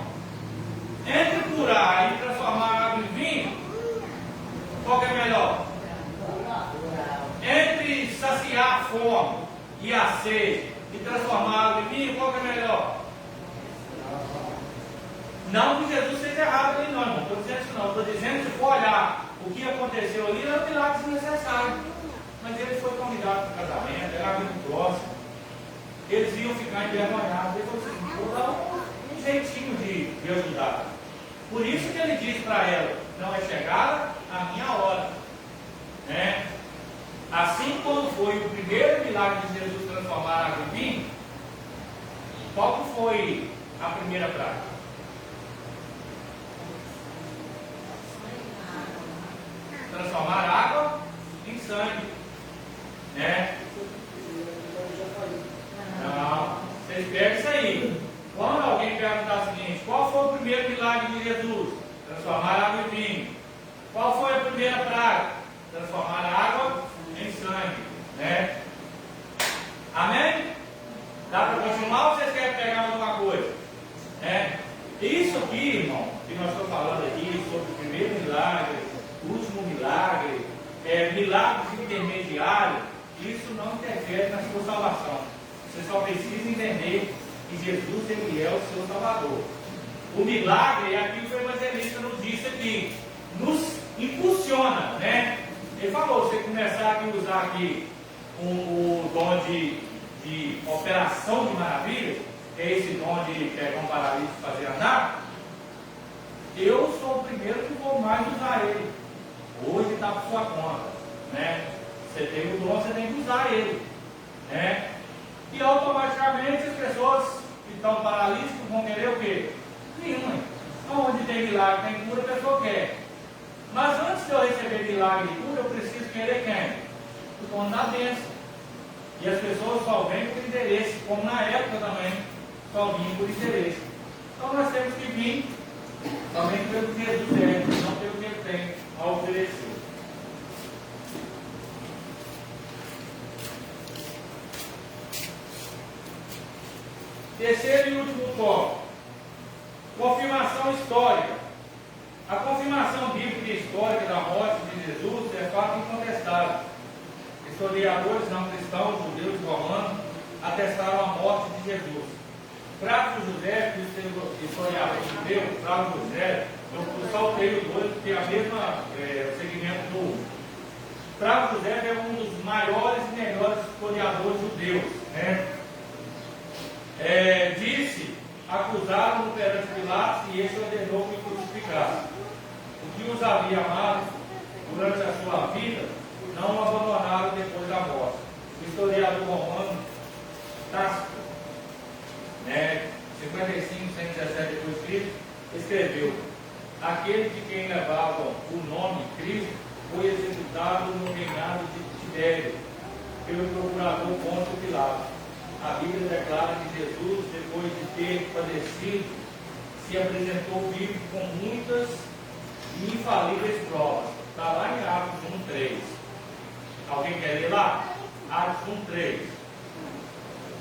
Entre curar e transformar a água em vinho, qual que é melhor? Entre saciar a fome e a sede e transformar a água em vinho, qual que é melhor? Não que Jesus seja errado ali não, irmão. Estou dizendo isso não. Estou dizendo que se for olhar o que aconteceu ali, era um milagre desnecessário. Mas ele foi convidado para o casamento, era muito próximo. Eles iam ficar envergonhados. Ele falou assim: vou dar um jeitinho de ajudar. Por isso que ele disse para ela: não é chegada a minha hora. Né? Assim como foi o primeiro milagre de Jesus transformar a água em vinho, qual que foi a primeira prática? transformar água em sangue. Né? Não, vocês pegam isso aí. Quando alguém perguntar o seguinte: qual foi o primeiro milagre de Jesus? Transformar água em vinho. Qual foi a primeira praga? Transformar água em sangue. Né? Amém? Dá para continuar ou vocês querem pegar alguma coisa? Isso aqui, irmão, que nós estamos falando aqui sobre o primeiro milagre, o último milagre, milagres intermediários, isso não interfere na sua salvação. Você só precisa entender que Jesus, ele é o seu Salvador. O milagre é aquilo que o evangelista nos disse aqui, nos impulsiona, né? Ele falou: você começar a usar aqui o dom de operação de maravilhas, que é esse dom de pegar um paralítico e fazer andar, eu sou o primeiro que vou mais usar ele. Hoje está por sua conta, né? Você tem o dom, você tem que usar ele, né? E automaticamente as pessoas que estão paralíticas vão querer o quê? Nenhuma. Onde tem milagre, tem cura, a pessoa quer. Mas antes de eu receber milagre e cura, eu preciso querer quem? O dono da bênção. E as pessoas só vêm por interesse, como na época também, só vinham por interesse. Então nós temos que vir também pelo que Jesus é, não pelo que ele tem a oferecer. Terceiro e último tópico: confirmação histórica. A confirmação bíblica e histórica da morte de Jesus é fato incontestável. Historiadores não cristãos, judeus e romanos atestaram a morte de Jesus. Flávio José, que o historiador judeu, Flávio José, eu saltei os dois porque é a mesma segmento do um. Flávio José é um dos maiores e melhores historiadores judeus, né? Disse, acusaram-no perante Pilatos e este ordenou que o crucificasse. O que os havia amado durante a sua vida, não o abandonaram depois da morte. O historiador romano Tácito, 55, 117 depois de Cristo, escreveu: aquele de quem levavam o nome Cristo foi executado no reinado de Tibério pelo procurador Pôncio Pilatos. A Bíblia declara que Jesus, depois de ter padecido, se apresentou vivo com muitas e infalíveis provas. Está lá em Atos 1:3. Alguém quer ler lá? Atos 1:3.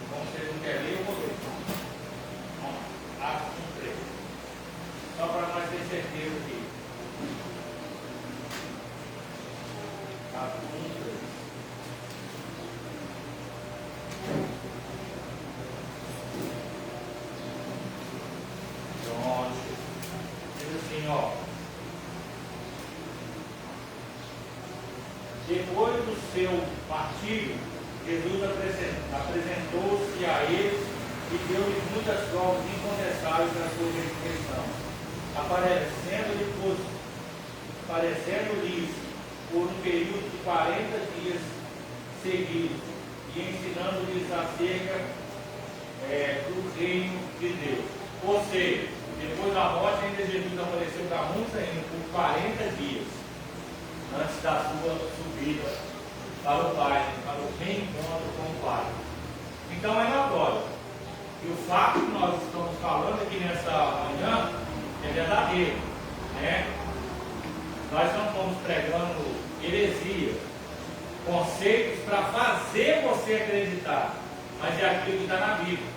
Como vocês não querem ler, eu vou ler. Atos 1:3. Só para nós ter certeza aqui. Atos 1:3. Pronto. Diz assim, ó. Depois do seu martírio, Jesus apresentou-se a eles e deu-lhes muitas provas incontestáveis da sua ressurreição, aparecendo-lhes por um período de 40 dias seguidos e ensinando-lhes acerca do reino de Deus. Ou seja, depois da morte, ainda Jesus apareceu para muitos ainda por 40 dias antes da sua subida para o Pai, para o reencontro com o Pai. Então é notório que o fato que nós estamos falando aqui nessa manhã é verdadeiro, né? Nós não estamos pregando heresia, conceitos para fazer você acreditar, mas é aquilo que está na Bíblia,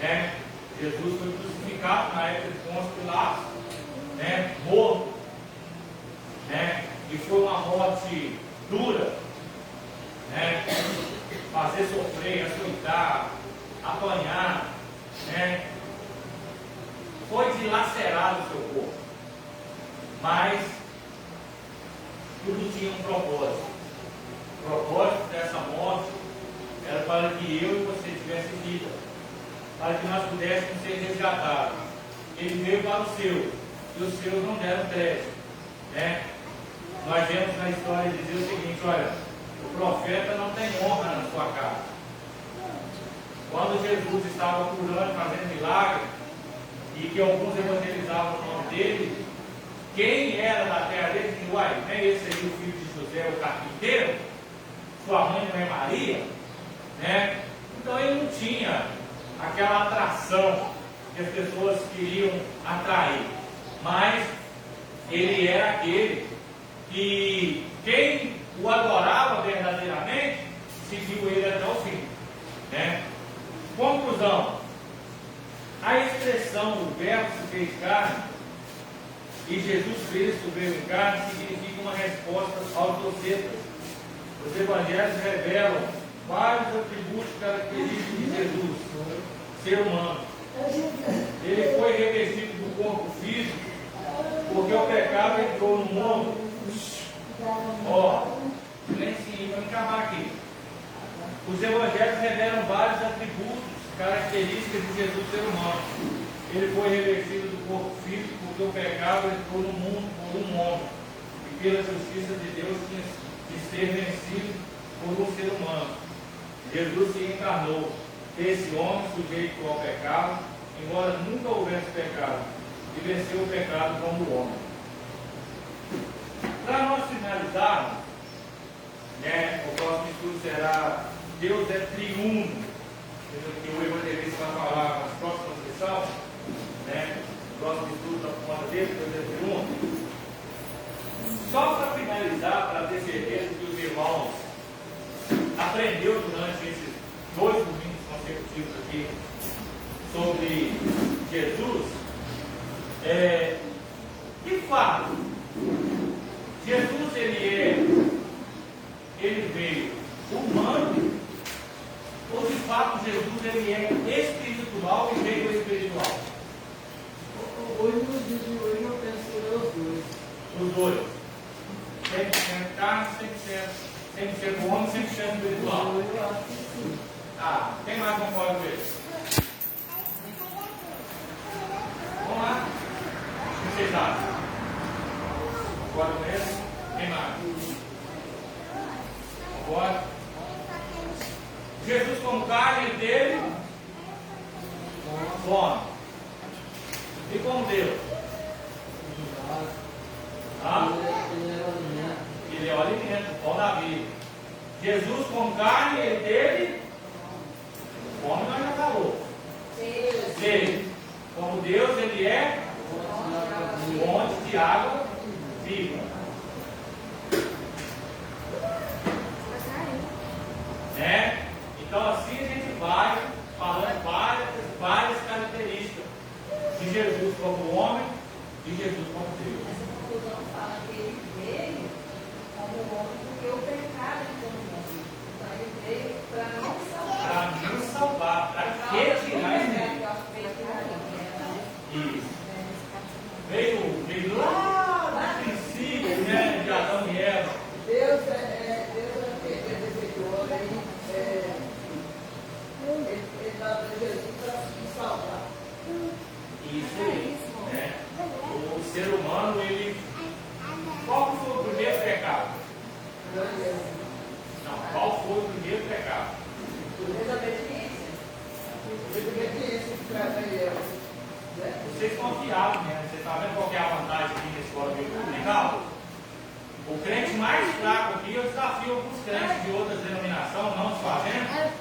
né? Jesus foi crucificado na época de Pôncio Pilatos, né? Morto, né? E foi uma morte dura, né? Fazer sofrer, açoitar, apanhar, né? Foi dilacerado o seu corpo, mas tudo tinha um propósito. O propósito dessa morte era para que eu e você tivesse vida, para que nós pudéssemos ser resgatados. Ele veio para os seus, e os seus não deram crédito, né? Nós vemos na história dizer o seguinte: olha, o profeta não tem honra na sua casa. Quando Jesus estava curando, fazendo milagre, e que alguns evangelizavam o nome dele, quem era da terra dele, disse, uai, não é esse aí o filho de José, o carpinteiro? Sua mãe não é Maria? Né? Então ele não tinha aquela atração que as pessoas queriam atrair, mas ele era aquele que quem o adorava verdadeiramente seguiu ele até o fim. Né? Conclusão: a expressão o verbo se fez carne e Jesus Cristo veio em carne significa uma resposta aos docetas. Os evangelhos revelam vários atributos característicos de Jesus, ser humano. Ele foi revestido do corpo físico porque o pecado entrou no mundo. Ó, silencinho, vamos acabar aqui. Os evangelhos revelam vários atributos, características de Jesus ser humano. Ele foi revestido do corpo físico porque o pecado entrou no mundo por um homem. E pela justiça de Deus tinha de ser vencido por um ser humano. Jesus se encarnou, esse homem sujeito ao pecado, embora nunca houvesse pecado, e venceu o pecado como homem. Para nós finalizarmos, né, o próximo estudo será Deus é triuno, que o evangelista vai falar nas próximas lições, né, o próximo estudo da conta dele, Deus é triuno. Só para finalizar, para ter certeza que os irmãos aprendeu durante esses 2 domingos consecutivos aqui sobre Jesus, de fato, Jesus ele veio humano, ou de fato Jesus ele é espiritual e veio espiritual? Hoje, nos dias de hoje, eu penso que é os dois. Os dois. 100% carne, 100% homem, 100% espiritual. Eu acho que sim. Ah, quem mais concorda com isso? Vamos lá. O que vocês acham? Concorda com isso? Quem mais? Concorda? Jesus como carne, ele teve fome. E como Deus? Ele é o alimento, o pão da vida. Jesus com carne, ele teve fome, mas já falou. Sede. Como Deus, ele é fonte de água viva. Né? Então assim a gente vai falando várias características de Jesus como homem e Jesus como Deus. Essa conclusão fala que ele veio como homem porque o pecado entrou no mundo. Então ele veio para nos salvar. Para nos salvar, para retirar esse medo. Isso. Veio lá no princípio, né, de Adão e Eva. Deus é defensor, ele dá para Jesus para nos salvar. Isso aí. Né? O ser humano, ele. Qual foi o primeiro pecado? Não, qual foi o primeiro pecado? Vocês confiaram, né? Você está vendo qual que é a vantagem aqui na escola bíblica legal? O crente mais fraco aqui, eu desafio alguns crentes de outras denominações, não se fazendo.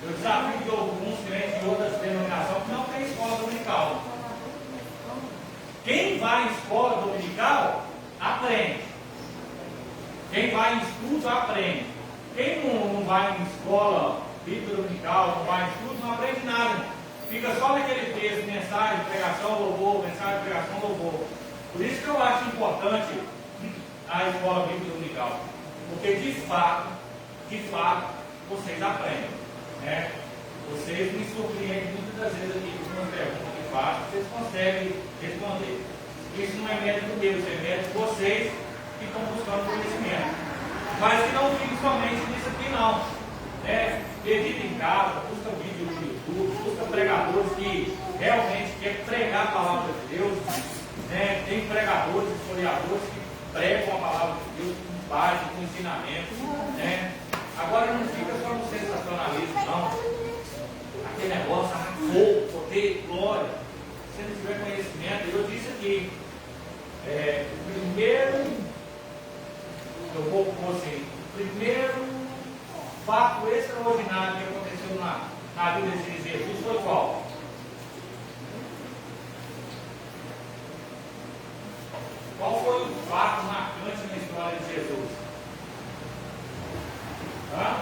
Eu desafio de alguns crentes de outras denominações que não tem escola dominical. Quem vai em escola dominical, aprende. Quem vai em estudo, aprende. Quem não vai em escola bíblica dominical, não vai em estudo, não aprende nada. Fica só naquele texto, mensagem, pregação, louvor, mensagem, pregação, louvor. Por isso que eu acho importante a escola bíblica dominical. Porque de fato, vocês aprendem. Né? Vocês me surpreendem muitas das vezes aqui com uma pergunta que faço, vocês conseguem responder. Isso não é mérito de Deus, é mérito de vocês que estão buscando conhecimento. Mas que não fique somente nisso aqui não. Né? Medita em casa, busca vídeo no YouTube, busca pregadores que realmente querem pregar a palavra de Deus. Né? Tem pregadores, historiadores que pregam a palavra de Deus com base, com ensinamento. Né? Agora não fica só no sensacionalismo, não. Aquele negócio, fogo, poder, glória. Se não tiver conhecimento, eu disse aqui, o primeiro, eu vou pôr assim, o primeiro fato extraordinário que aconteceu na vida de Jesus foi qual? Qual foi o fato marcante na história de Jesus? Hã?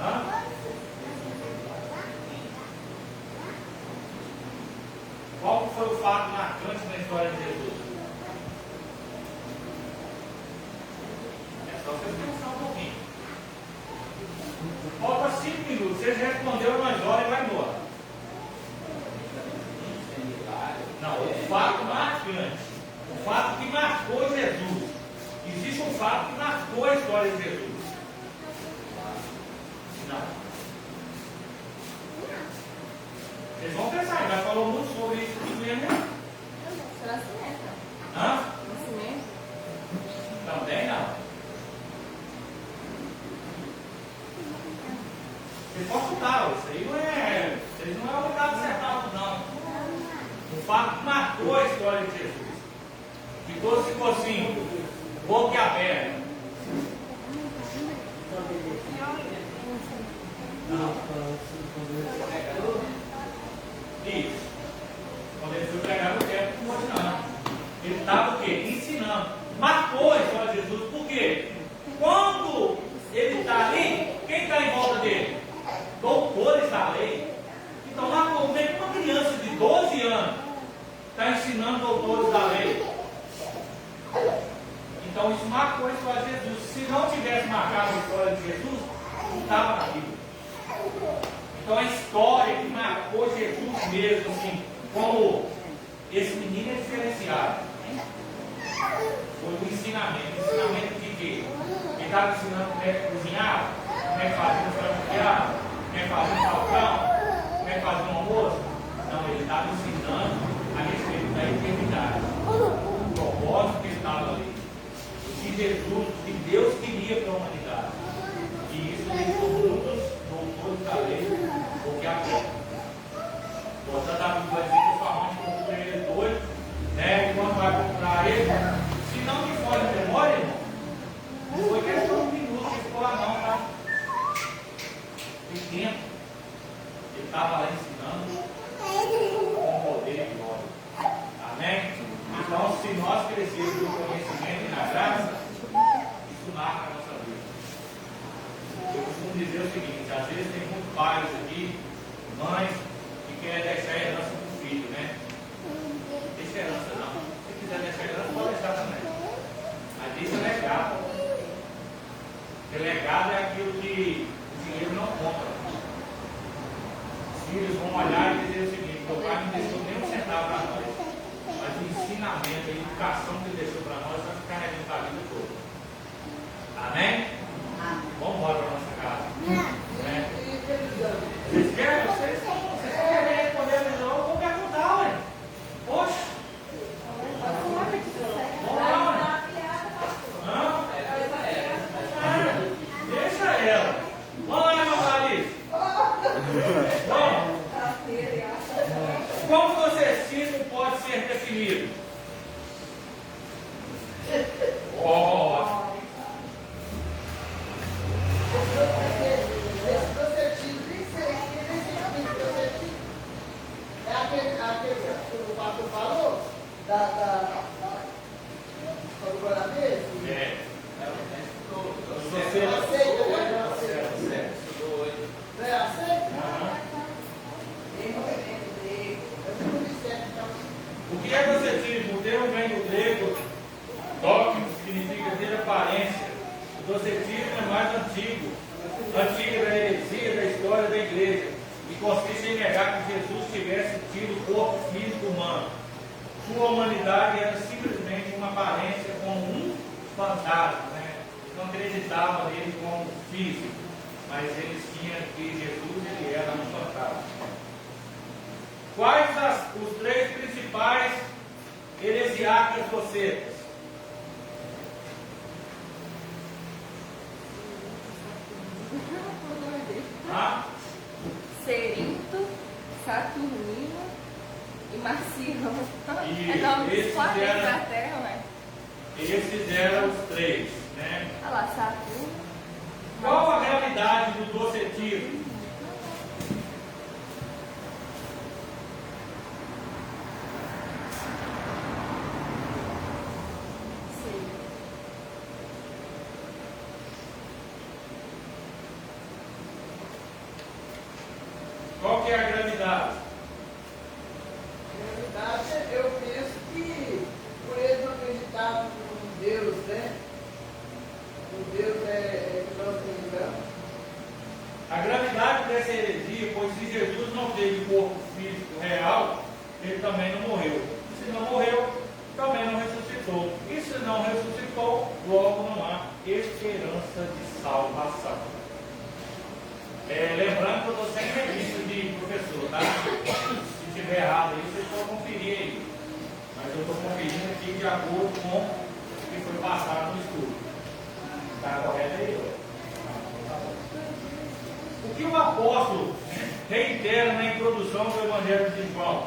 Hã? Qual foi o fato marcante na história de Jesus? É só vocês pensar um pouquinho. Falta 5 minutos. Vocês responderam, nós olhamos e vai embora. Não, o fato marcante. O fato que marcou Jesus. Existe um fato que marcou a história de Jesus. Não. Vocês vão pensar, já falou muito sobre isso aqui mesmo. Nascimento. Hã? Nascimento. Também não. Vocês podem chutar, isso aí não é. Vocês não é obrigado a acertar, não. O fato que marcou a história de Jesus. Ficou assim, boca aberta. Não. Isso. Quando ele foi pregar no templo, não pode não. Ele estava o quê? Ensinando. Marcou a história de Jesus. Por quê? Quando ele está ali, quem está em volta dele? Doutores da lei. Então marcou. Como é que uma criança de 12 anos está ensinando doutores da lei? Então isso marcou a história de Jesus. Se não tivesse marcado a história de Jesus, não estava na Bíblia. Então a história que marcou Jesus mesmo, assim, como esse menino é diferenciado, foi o ensinamento. Ensinamento de quê? Ele estava ensinando como é que cozinhar, como é que fazia um frango, como é que fazia um falcão, como é que fazia um almoço. Não, ele estava ensinando a respeito da eternidade, o propósito que ele estava ali, o que Jesus, o que Deus queria para a humanidade. E isso deixou muitos doutores da lei porque a pouco. Portanto, a Bíblia vai dizer que sua mãe comprou ele doido, né? E quando vai comprar ele, se não me for de memória, irmão, não foi questão de minutos que ficou lá não, tá? Tem tempo. Ele estava lá ensinando com poder e glória. Amém? Então, se nós crescermos no conhecimento e na graça, isso marca a nossa vida. Eu costumo dizer o seguinte, às vezes tem muitos pais aqui, mães, que querem deixar a herança para o filho, né? Não deixa herança não. Se quiser deixar herança, pode deixar também. Mas isso é legado. Porque legado é aquilo que o dinheiro não compra. Os filhos vão olhar e dizer o seguinte, meu pai não deixou nem um centavo para nós. Mas o ensinamento, a educação que ele deixou para nós, vai ficar carregando para a vida toda. Amém? Vamos embora para a nossa casa. Né? Vocês querem? Vocês querem responder a visão? Eu vou perguntar, ué. Poxa. Vamos lá, ué. Não? Deixa ela. Vamos lá, meu Alice. Vamos. Como que o exercício pode ser definido? O que é docetismo? O termo vem do grego dogma, significa ter aparência. O docetismo é mais antigo da heresia da história da igreja, e consiste em negar que Jesus tivesse tido corpo físico humano. Sua humanidade era simplesmente uma aparência como um fantasma, né? Eles não acreditavam nele como físico, mas eles tinham que Jesus ele era um fantasma. Quais os 3 principais heresiárias docetas? Cerinto, Saturnino E Marcião. E É nome esses dos planetas eram- da Terra, ué. Esses eram os três, né? Olha lá, Saturno. Qual a gravidade do docetilo? Sei. Qual que é a gravidade? Na verdade, eu penso que por eles não acreditarem em Deus, né? O Deus é que nós acreditamos. A gravidade dessa heresia, pois se Jesus não teve corpo físico real, ele também não morreu. Se não morreu, também não ressuscitou. E se não ressuscitou, logo não há esperança de salvação. Lembrando que eu estou sem revista de professor, tá? Se estiver errado aí, vocês podem conferir aí. Mas eu estou conferindo aqui de acordo com o que foi passado no estudo. Está correto aí, ó? O que o apóstolo reitera na introdução do Evangelho de João?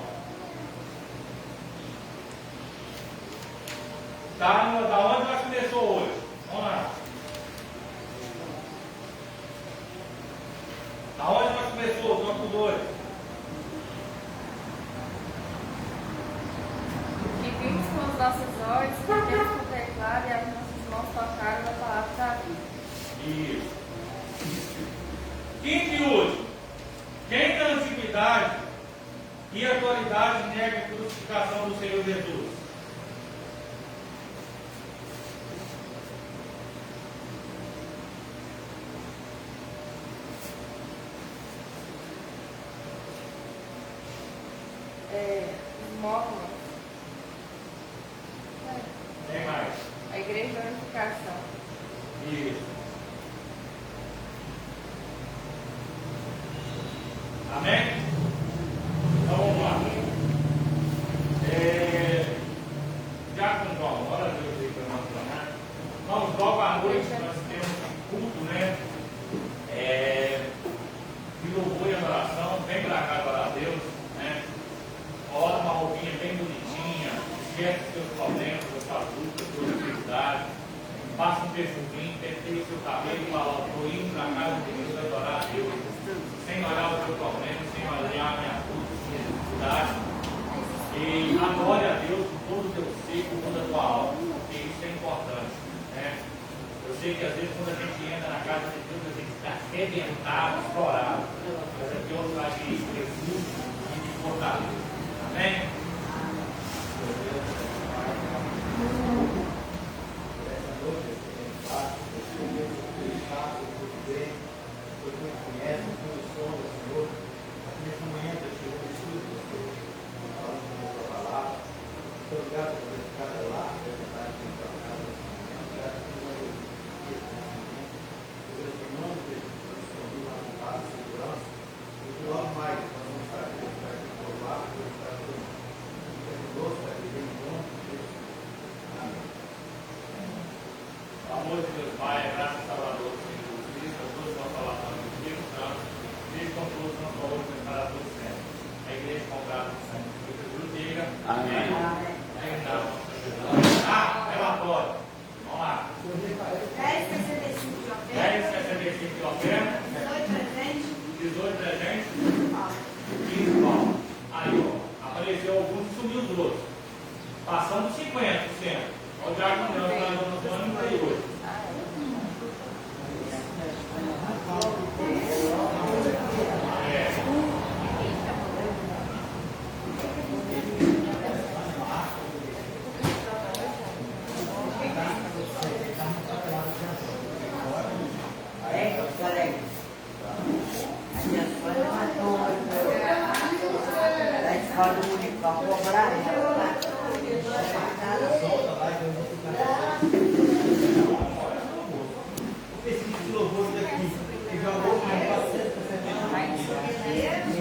Da onde nós começou hoje? Vamos lá. Da onde nós começou o campo 2? Que vimos com os nossos olhos, que temos contemplado e as nossas mãos tocaram na palavra da vida. Isso. Quinto e último. Quem na antiguidade e atualidade nega a crucificação do Senhor Jesus? Os mormons. Quem mais? A Igreja da Unificação. Isso. Amém? Então vamos lá. Já com João, bora Deus aí para nós tornar. Vamos logo à noite, nós temos um culto, né? De louvor e adoração, vem para cá adorar a Deus, né? Bota uma roupinha bem bonitinha, esquece os seus problemas, as suas lutas, as suas dificuldades. Passa um perfuminho, penteia o seu cabelo e fala: estou indo para casa de Deus adorar a Deus, sem olhar o seu problema, sem olhar a minha luta, a minha dificuldade. E adore a Deus com todo o teu ser, com toda a tua alma, porque isso é importante, né? Eu sei que às vezes quando a gente entra na casa de Deus, a gente está arrebentado, explorado. Mas aqui Deus vai te refúgio e te fortaleza. Amém? O amor de Deus Pai, a graça do Salvador, Senhor Cristo, a todos nós falamos do Espírito Santo, desde com todos nós falamos para todos sempre. A igreja comprada do Santo Jesus diga amém. Relatório. Vamos lá. 10,65 de oferta, 10,65 de oferta, 18 presente, 18 presentes, ó. 15 pau. Aí, ó, apareceu alguns e sumiu os outros. Passando 50%. Olha o Diácono Deus, nós vamos no ano 38. Escola Municipal Cobrar, Esse louvor daqui, que já vou mais 460.